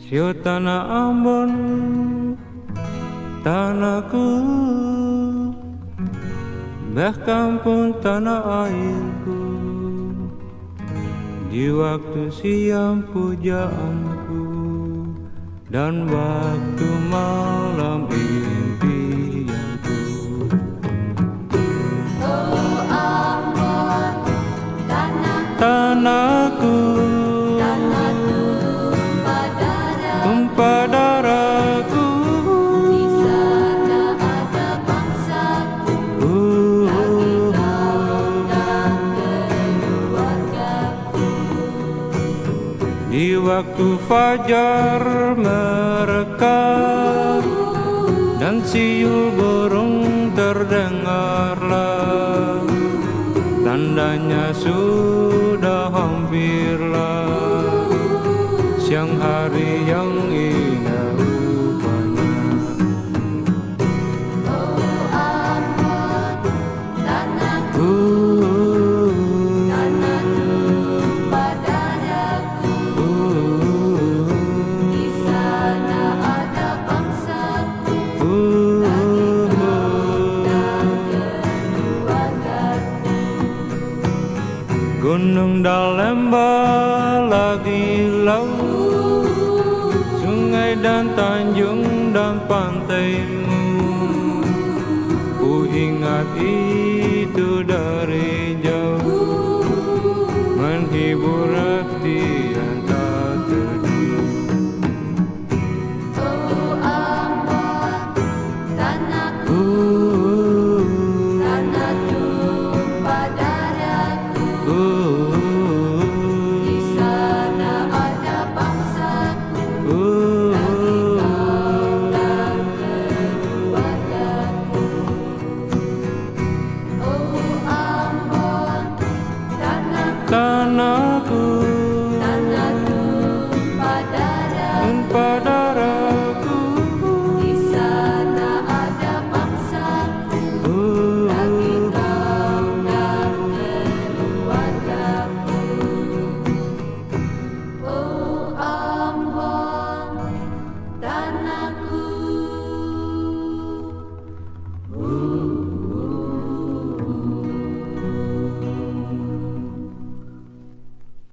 Sio tanah Ambon, tanahku, bahkan pun tanah airku. Di waktu siang pujaanku dan waktu malam impianku. Oh Ambon, Tanahku, tanah tumpah darahku. di sana ada bangsaku, kau dan keluargaku. Di waktu fajar merekah dan siul burung terdengarlah, tandanya sudah hampirlah siang hari yang indah rupanya. Oh Ambon, tanahku, tanah tumpah darahku. Di sana ada bangsaku, dan keluargaku. Gunung dan lembah lagi laut, sungai dan tanjung dan pantaimu. Ku ingat itu dari jauh, menghibur hati